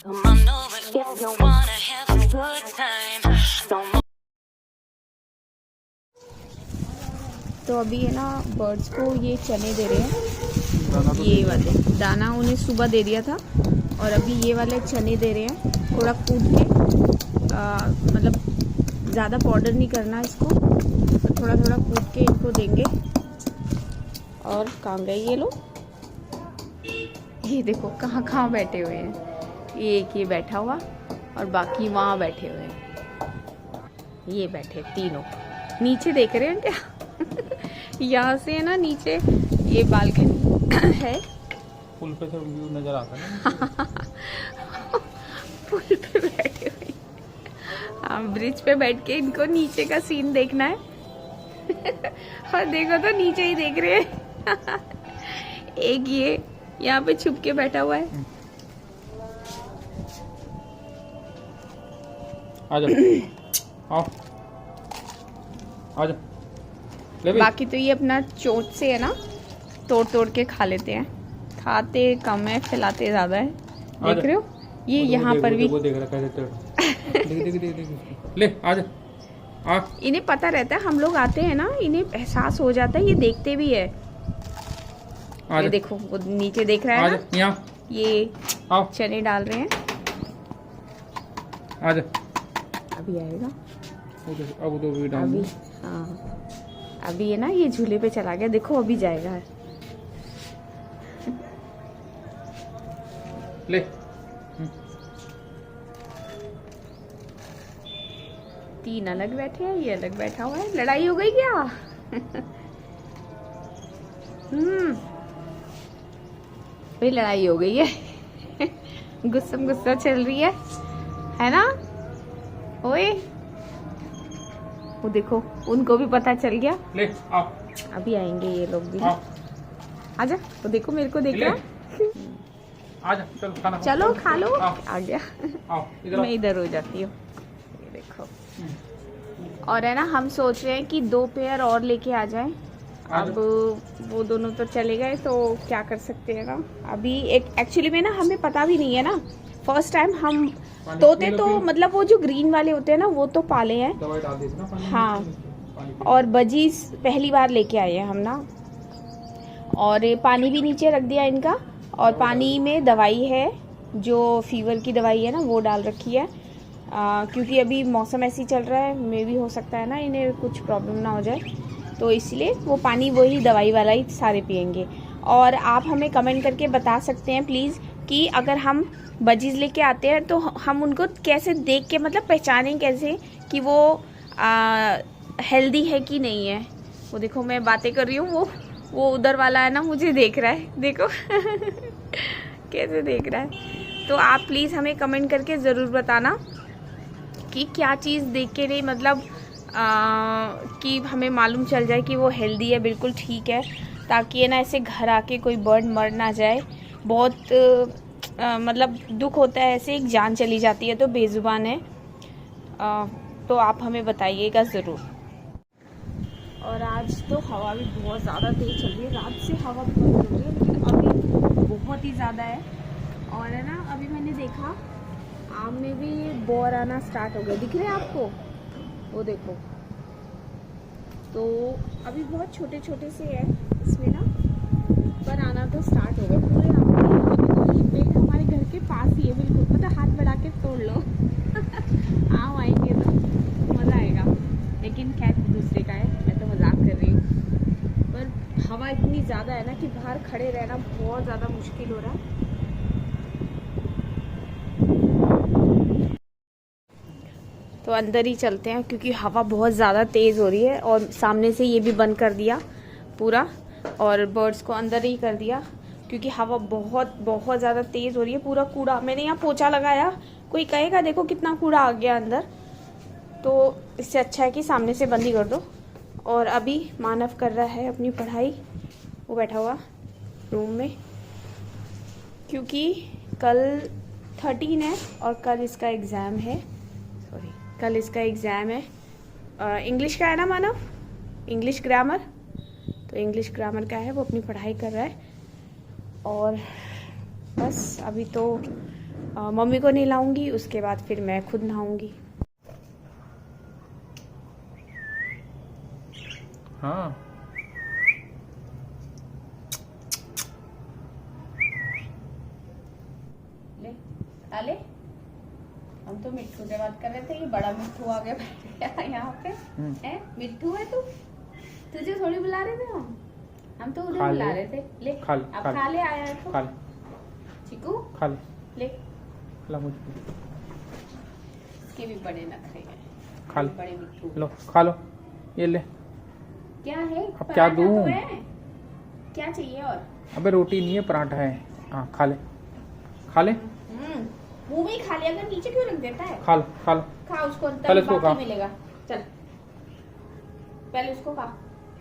तो अभी है ना बर्ड्स को ये चने दे रहे हैं, ये वाले दाना उन्हें सुबह दे दिया था और अभी ये वाले चने दे रहे हैं, थोड़ा कूट के मतलब ज़्यादा पाउडर नहीं करना इसको, तो थोड़ा थोड़ा कूट के इनको देंगे। और कहाँ गए ये लोग, ये देखो कहाँ कहाँ बैठे हुए हैं, ये बैठा हुआ और बाकी वहाँ बैठे हुए हैं, ये बैठे तीनों नीचे देख रहे हैं क्या यहाँ से है ना नीचे ये बालकनी है, पुल पे से व्यू नजर आता है पुल पे बैठे हुए, हाँ ब्रिज पे बैठ के इनको नीचे का सीन देखना है और देखो तो नीचे ही देख रहे हैं एक ये यहाँ पे छुप के बैठा हुआ है। आओ आजा। बाकी तो ये अपना चोट से है ना तोड़ तोड़ के खा लेते हैं, खाते कम है खिलाते ज्यादा है, देख रहे हो ये यहाँ पर भी देख रहा कैसे देख ले आजा। इन्हें पता रहता है हम लोग आते हैं ना, इन्हें एहसास हो जाता है, ये देखते भी है। ये देखो वो नीचे देख रहा है ना, ये चने डाल रहे हैं, आजा अभी आएगा अब तो भी अभी, हाँ अभी है ना ये झूले पे चला गया, देखो अभी जाएगा ले। तीन अलग बैठे हैं, ये अलग बैठा हुआ है, लड़ाई हो गई क्या भाई लड़ाई हो गई है गुस्सा गुस्सा चल रही है ना। ओए वो देखो उनको भी पता चल गया, ले आओ अभी आएंगे ये लोग भी, आजा वो देखो मेरे को देख रहा, आजा चलो खा लो, आ गया आओ मैं इधर हो जाती हूँ, ये देखो। और है ना हम सोच रहे हैं कि 2 पेयर और लेके आ जाएं, अब वो दोनों तो चले गए तो क्या कर सकते हैं ना, अभी एक एक्चुअली में ना हमें पता भी नहीं है ना, फर्स्ट टाइम हम तोते तो मतलब वो जो ग्रीन वाले होते हैं ना वो तो पाले हैं, हाँ और बजीज पहली बार लेके आए हैं हम ना, और ये पानी भी नीचे रख दिया इनका, और पानी में दवाई है जो फीवर की दवाई है ना वो डाल रखी है, क्योंकि अभी मौसम ऐसी चल रहा है, मे भी हो सकता है ना इन्हें कुछ प्रॉब्लम ना हो जाए, तो इसलिए वो पानी वही दवाई वाला ही सारे पियेंगे। और आप हमें कमेंट करके बता सकते हैं प्लीज़ कि अगर हम बजीज लेके आते हैं तो हम उनको कैसे देख के मतलब पहचानें कैसे कि वो हेल्दी है कि नहीं है। वो देखो मैं बातें कर रही हूँ, वो उधर वाला है ना मुझे देख रहा है, देखो कैसे देख रहा है। तो आप प्लीज़ हमें कमेंट करके ज़रूर बताना कि क्या चीज़ देख के नहीं मतलब कि हमें मालूम चल जाए कि वो हेल्दी है, बिल्कुल ठीक है, ताकि है ना ऐसे घर आके कोई बर्ड मर ना जाए। बहुत मतलब दुख होता है, ऐसे एक जान चली जाती है तो बेजुबान है। तो आप हमें बताइएगा ज़रूर। और आज तो हवा भी बहुत ज़्यादा तेज़ चल रही है, रात से हवा बहुत चल रही है लेकिन अभी बहुत ही ज़्यादा है। और है ना अभी मैंने देखा आम में भी बोर आना स्टार्ट हो गया, दिख रहे हैं आपको, वो देखो, तो अभी बहुत छोटे छोटे से है इसमें ना, पर आना तो स्टार्ट हो गया पूरे आम। पेड़ हमारे घर के पास ही है बिल्कुल, मतलब हाथ बढ़ा के तोड़ लो आम आएंगे तो मज़ा आएगा, लेकिन खैर दूसरे का है, मैं तो मजाक कर रही हूँ। पर हवा इतनी ज़्यादा है ना कि बाहर खड़े रहना बहुत ज़्यादा मुश्किल हो रहा है। तो अंदर ही चलते हैं क्योंकि हवा बहुत ज़्यादा तेज़ हो रही है, और सामने से ये भी बंद कर दिया पूरा, और बर्ड्स को अंदर ही कर दिया क्योंकि हवा बहुत बहुत ज़्यादा तेज़ हो रही है। पूरा कूड़ा मैंने यहाँ पोछा लगाया, कोई कहेगा देखो कितना कूड़ा आ गया अंदर, तो इससे अच्छा है कि सामने से बंद ही कर दो। और अभी मानव कर रहा है अपनी पढ़ाई, वो बैठा हुआ रूम में, क्योंकि कल 13 है और कल इसका एग्ज़ाम है, सॉरी कल इसका एग्ज़ाम है इंग्लिश का है ना मानव, इंग्लिश ग्रामर, तो इंग्लिश ग्रामर का है, वो अपनी पढ़ाई कर रहा है। और बस अभी तो मम्मी को नहलाऊंगी, उसके बाद फिर मैं खुद नहाऊंगी। हाँ ले हम तो मिट्टू से बात कर रहे थे, ये बड़ा मिट्टू आ गया बैठ गया यहाँ पे। है मिट्टू है तू? तुझे थोड़ी बुला रहे थे हम तो उधर बुला रहे थे। ले अब खा ले, आया है तो खा ले। चिकू खा ले, ले ला मुझको। इसके भी बड़े नखरे हैं, खा ले, बड़े मिट्टू। लो खा लो, ये ले। क्या है? अब क्या दूं? तो है। क्या चाहिए और? अबे रोटी नहीं है, पराठा है। हाँ खा ले, खा ले। मुंह में ही खा लिया, अगर नीचे क्यों रख देता है? खा लो, खा लो, खा उसको, पहले उसको खा। मिलेगा। चल पहले उसको खा,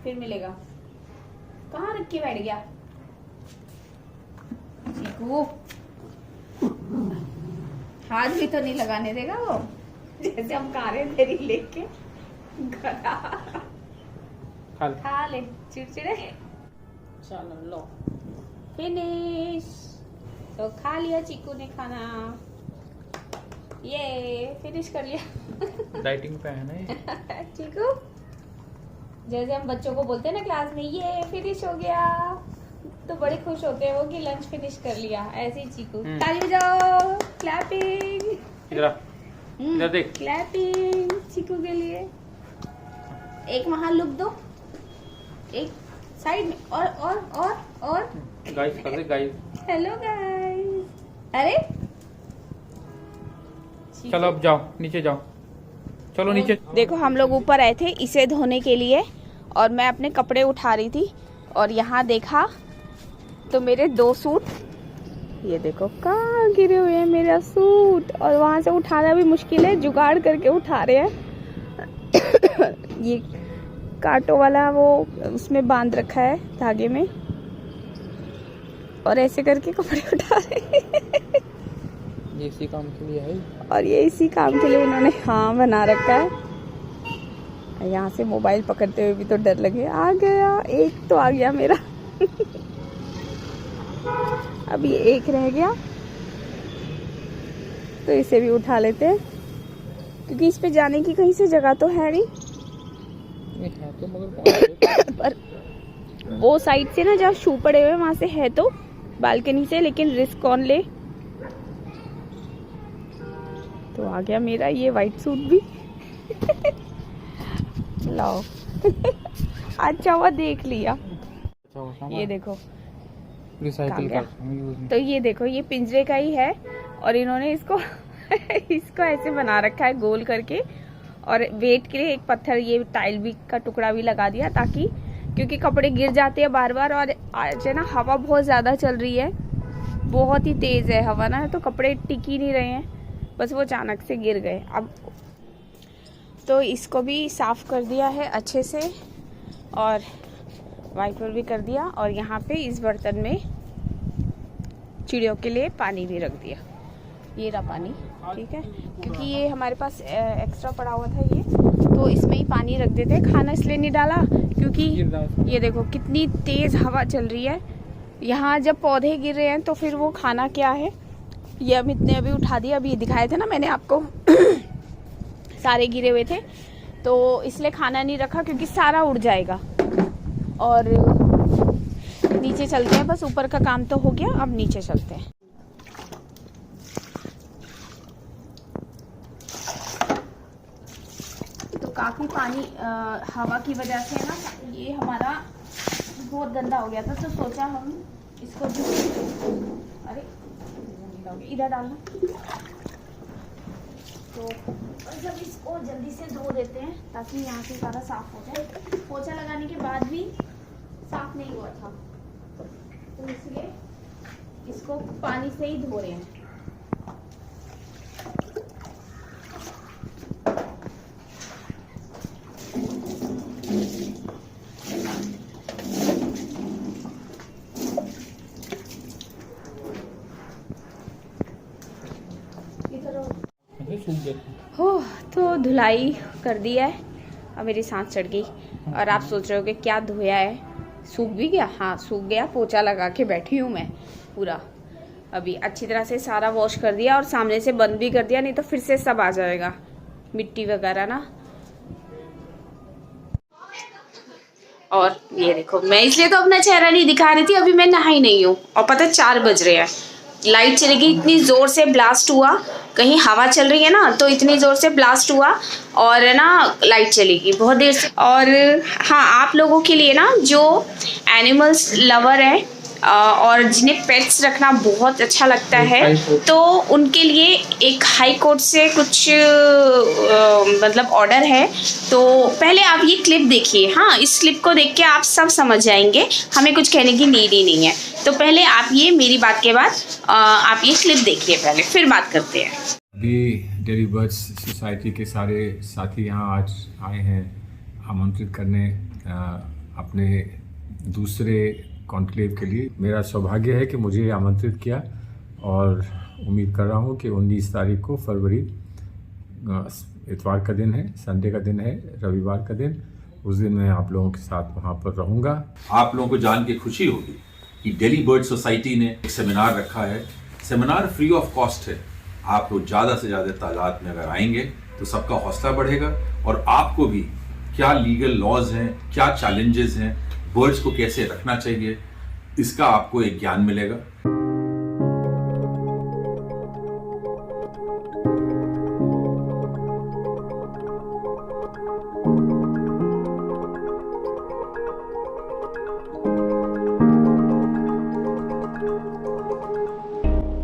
फिर मिलेगा। कहाँ रख के बैठ गया चीकू? हाथ भी तो नहीं लगाने देगा वो, जैसे हम खा रहे हैं तेरी लेके। खा ले चिड़चिड़े। चलो लो फिनिश। तो खा लिया चीकू ने खाना, ये फिनिश कर लिया। डाइटिंग पे है ना ये। चीकू जैसे हम बच्चों को बोलते हैं ना क्लास में, ये फिनिश हो गया, तो बड़े खुश होते हैं वो कि लंच फिनिश कर लिया। ऐसे ही चीकू ताली बजाओ, क्लैपिंग। इधर देख, क्लैपिंग चीकू के लिए। एक वहां लुक दो, एक साइड में, और गाइस कर दे गाइस। Hello guys. अरे चलो अब जाओ, नीचे जाओ, चलो नीचे। देखो हम लोग ऊपर आए थे इसे धोने के लिए, और मैं अपने कपड़े उठा रही थी, और यहाँ देखा तो मेरे 2 सूट, ये देखो कहाँ गिरे हुए हैं मेरा सूट, और वहां से उठाना भी मुश्किल है, जुगाड़ करके उठा रहे हैं। ये कांटों वाला वो उसमें बांध रखा है धागे में, और ऐसे करके कपड़े उठा रहे हैं। ये इसी काम के लिए है, और ये इसी काम के लिए इन्होंने हाँ बना रखा है। यहाँ से मोबाइल पकड़ते हुए भी तो डर लगे। आ गया, एक तो आ गया मेरा। अभी एक रह गया, तो इसे भी उठा लेते हैं, क्योंकि इस पे जाने की कहीं से जगह तो है नहीं। ये है तो मगर पर वो साइड से ना जहाँ शू पड़े हुए वहां से है तो बालकनी से, लेकिन रिस्क कौन ले। तो आ गया मेरा ये वाइट सूट भी। लाओ। अच्छा हुआ देख लिया। ये देखो रिसाइकिल का यूज। तो ये देखो ये पिंजरे का ही है, और इन्होंने इसको इसको ऐसे बना रखा है गोल करके, और वेट के लिए एक पत्थर, ये टाइल भी का टुकड़ा भी लगा दिया, ताकि क्योंकि कपड़े गिर जाते हैं बार बार, और आज है ना हवा बहुत ज़्यादा चल रही है, बहुत ही तेज़ है हवा ना, तो कपड़े टिक ही नहीं रहे हैं, बस वो अचानक से गिर गए। अब तो इसको भी साफ़ कर दिया है अच्छे से, और वाइपर भी कर दिया, और यहाँ पे इस बर्तन में चिड़ियों के लिए पानी भी रख दिया। ये रहा पानी, ठीक है, क्योंकि ये हमारे पास एक्स्ट्रा पड़ा हुआ था ये, तो इसमें ही पानी रख देते हैं। खाना इसलिए नहीं डाला क्योंकि ये देखो कितनी तेज़ हवा चल रही है, यहाँ जब पौधे गिर रहे हैं तो फिर वो खाना क्या है। ये अमित ने अभी उठा दिया, अभी दिखाए थे ना मैंने आपको। सारे गिरे हुए थे, तो इसलिए खाना नहीं रखा, क्योंकि सारा उड़ जाएगा। और नीचे चलते हैं, बस ऊपर का काम तो हो गया, अब नीचे चलते हैं। तो काफ़ी पानी हवा की वजह से ना ये हमारा बहुत गंदा हो गया था, तो सोचा हम इसको अरे इधर डालना, तो जब इसको जल्दी से धो देते हैं ताकि यहाँ से सारा साफ हो जाए। पोछा लगाने के बाद भी साफ नहीं हुआ था, तो इसलिए इसको पानी से ही धो रहे हैं। हो तो धुलाई कर दिया है, अब मेरी सांस चढ़ गई। और आप सोच रहे हो कि क्या धोया है, सूख भी गया? हाँ सूख गया, पोछा लगा के बैठी हूँ मैं पूरा। अभी अच्छी तरह से सारा वॉश कर दिया और सामने से बंद भी कर दिया, नहीं तो फिर से सब आ जाएगा मिट्टी वगैरह ना। और ये देखो, मैं इसलिए तो अपना चेहरा नहीं दिखा रही थी, अभी मैं नहाई नहीं हूँ और पता है 4 बज रहे हैं। लाइट चली गई, इतनी ज़ोर से ब्लास्ट हुआ, कहीं हवा चल रही है ना तो इतनी ज़ोर से ब्लास्ट हुआ और ना लाइट चली गई बहुत देर से। और हाँ, आप लोगों के लिए ना जो एनिमल्स लवर है और जिन्हें पेट्स रखना बहुत अच्छा लगता है, तो उनके लिए एक हाई कोर्ट से कुछ मतलब ऑर्डर है। तो पहले आप ये क्लिप देखिए। हाँ, इस क्लिप को देख के आप सब समझ जाएंगे, हमें कुछ कहने की नीड ही नहीं है। तो पहले आप ये मेरी बात के बाद आप ये क्लिप देखिए पहले, फिर बात करते हैं। अभी डेली बर्ड्स सोसाइटी के सारे साथी यहाँ आज आए हैं आमंत्रित करने अपने दूसरे कॉन्क्लेव के लिए। मेरा सौभाग्य है कि मुझे आमंत्रित किया और उम्मीद कर रहा हूँ कि 19 तारीख को फरवरी, इतवार का दिन है, संडे का दिन है, रविवार का दिन, उस दिन मैं आप लोगों के साथ वहाँ पर रहूँगा। आप लोगों को जान के खुशी होगी कि डेली बर्ड सोसाइटी ने एक सेमिनार रखा है। सेमिनार फ्री ऑफ कॉस्ट है। आप लोग ज़्यादा से ज़्यादा तादाद में अगर आएंगे तो सबका हौसला बढ़ेगा और आपको भी क्या लीगल लॉज हैं, क्या चैलेंजेस हैं, बर्ड्स को कैसे रखना चाहिए, इसका आपको एक ज्ञान मिलेगा।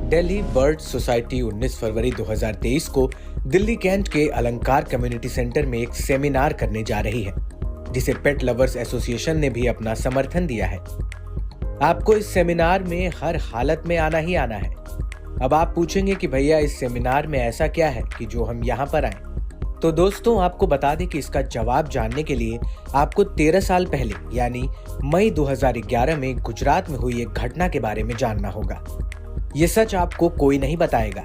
दिल्ली बर्ड सोसाइटी 19 फरवरी 2023 को दिल्ली कैंट के अलंकार कम्युनिटी सेंटर में एक सेमिनार करने जा रही है, जिसे पेट लवर्स एसोसिएशन ने भी अपना समर्थन दिया है। आपको इस सेमिनार में हर हालत में आना ही आना है। अब आप पूछेंगे कि भैया इस सेमिनार में ऐसा क्या है कि जो हम यहाँ पर आए? तो दोस्तों, आपको बता दें कि इसका जवाब जानने के लिए आपको 13 साल पहले यानी मई 2011 में गुजरात में हुई एक घटना के बारे में जानना होगा। ये सच आपको कोई नहीं बताएगा।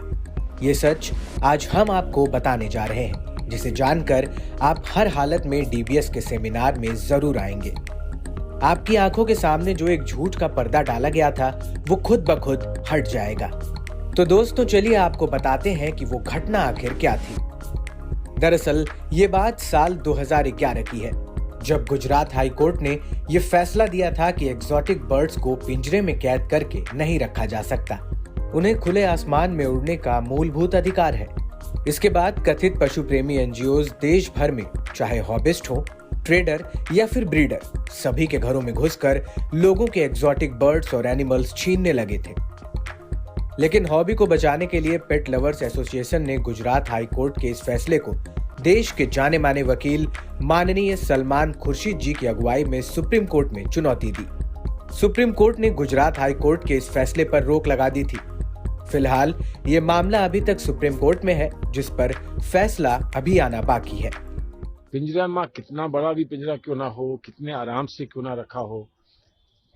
ये सच आज हम आपको बताने जा रहे हैं, जिसे जानकर आप हर हालत में डीबीएस के सेमिनार में जरूर आएंगे। आपकी आंखों के सामने जो एक झूठ का पर्दा डाला गया था, वो खुद ब खुद हट जाएगा। तो दोस्तों, चलिए आपको बताते हैं कि वो घटना आखिर क्या थी। दरअसल ये बात साल 2011 की है, जब गुजरात हाई कोर्ट ने ये फैसला दिया था कि एक्सोटिक बर्ड्स को पिंजरे में कैद करके नहीं रखा जा सकता। उन्हें खुले आसमान में उड़ने का मूलभूत अधिकार है। इसके बाद कथित पशु प्रेमी एनजीओज देश भर में, चाहे हॉबिस्ट हो, ट्रेडर या फिर ब्रीडर, सभी के घरों में घुसकर लोगों के एक्सोटिक बर्ड्स और एनिमल्स छीनने लगे थे। लेकिन हॉबी को बचाने के लिए पेट लवर्स एसोसिएशन ने गुजरात हाई कोर्ट के इस फैसले को देश के जाने माने वकील माननीय सलमान खुर्शीद जी की अगुवाई में सुप्रीम कोर्ट में चुनौती दी। सुप्रीम कोर्ट ने गुजरात हाई कोर्ट के इस फैसले पर रोक लगा दी थी। फिलहाल ये मामला अभी तक सुप्रीम कोर्ट में है, जिस पर फैसला अभी आना बाकी है। पिंजरा में कितना बड़ा भी पिंजरा क्यों ना हो, कितने आराम से क्यों ना रखा हो,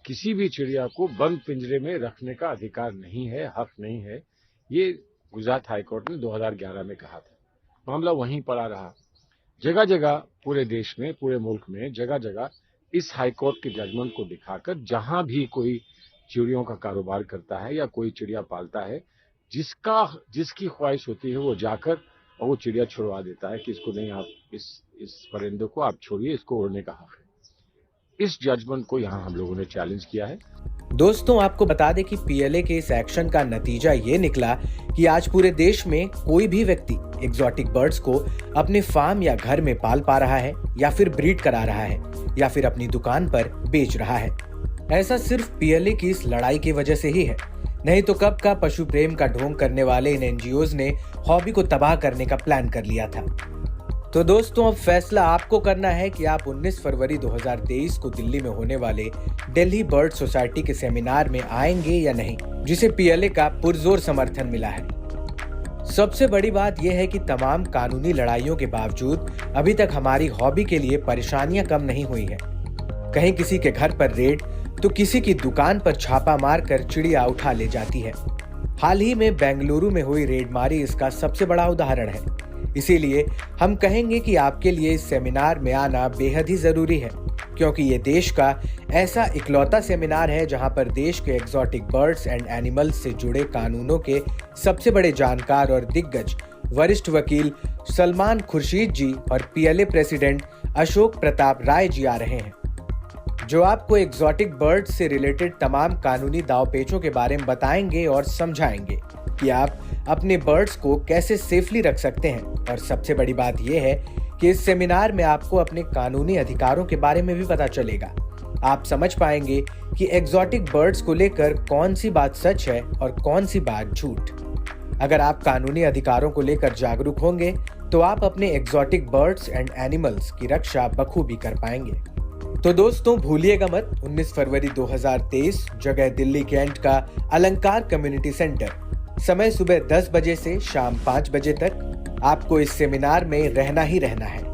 किसी भी चिड़िया को बंद पिंजरे में रखने का अधिकार नहीं है, हक नहीं है। ये गुजरात हाई कोर्ट ने 2011 में कहा था। मामला वहीं पड़ा रहा। जगह जगह पूरे देश में, पूरे मुल्क में जगह जगह इस हाई कोर्ट के जजमेंट को दिखाकर जहां भी कोई चिड़ियों का कारोबार करता है या कोई चिड़िया पालता है, जिसकी ख्वाहिश होती है वो जाकर और वो चिड़िया छुड़वा देता है कि इसको नहीं, आप इस परिंदे को आप छोड़िए, इसको उड़ने का हक है। इस जजमेंट को यहाँ हम लोगों ने चैलेंज किया है। दोस्तों, आपको बता दें कि पीएलए के इस एक्शन का नतीजा ये निकला कि आज पूरे देश में कोई भी व्यक्ति एक्सोटिक बर्ड्स को अपने फार्म या घर में पाल पा रहा है, या फिर ब्रीड करा रहा है, या फिर अपनी दुकान पर बेच रहा है। ऐसा सिर्फ पीएलए की इस लड़ाई की वजह से ही है, नहीं तो कब का पशु प्रेम का ढोंग करने वाले इन एनजीओज ने हॉबी को तबाह करने का प्लान कर लिया था। तो दोस्तों, अब फैसला आपको करना है कि आप 19 फरवरी 2023 को दिल्ली में होने वाले दिल्ली बर्ड सोसाइटी के सेमिनार में आएंगे या नहीं, जिसे पीएलए का पुरजोर समर्थन मिला है। सबसे बड़ी बात यह है कि तमाम कानूनी लड़ाइयों के बावजूद अभी तक हमारी हॉबी के लिए परेशानियां कम नहीं हुई हैं। कहीं किसी के घर पर रेड, तो किसी की दुकान पर छापा मारकर चिड़िया उठा ले जाती है। हाल ही में बेंगलुरु में हुई रेडमारी इसका सबसे बड़ा उदाहरण है। इसीलिए हम कहेंगे कि आपके लिए इस सेमिनार में आना बेहद ही जरूरी है। क्योंकि ये देश का ऐसा इकलौता सेमिनार है जहां पर देश के एक्सोटिक बर्ड्स एंड एनिमल्स से जुड़े कानूनों के सबसे बड़े जानकार और दिग्गज वरिष्ठ वकील सलमान खुर्शीद जी और पीएलए प्रेसिडेंट अशोक प्रताप राय जी आ रहे हैं, जो आपको एक्सोटिक बर्ड्स से रिलेटेड तमाम कानूनी दांवपेचों के बारे में बताएंगे और समझाएंगे कि आप अपने बर्ड्स को कैसे सेफली रख सकते हैं। और सबसे बड़ी बात यह है कि इस सेमिनार में आपको अपने कानूनी अधिकारों के बारे में भी पता चलेगा। आप समझ पाएंगे कि एक्सोटिक बर्ड्स को लेकर कौन सी बात सच है और कौन सी बात झूठ। अगर आप कानूनी अधिकारों को लेकर जागरूक होंगे तो आप अपने एक्सोटिक बर्ड्स एंड एनिमल्स की रक्षा बखूबी कर पाएंगे। तो दोस्तों भूलिएगा मत, 19 फरवरी 2023, जगह दिल्ली कैंट का अलंकार कम्युनिटी सेंटर, समय सुबह 10 बजे से शाम 5 बजे तक। आपको इस सेमिनार में रहना ही रहना है।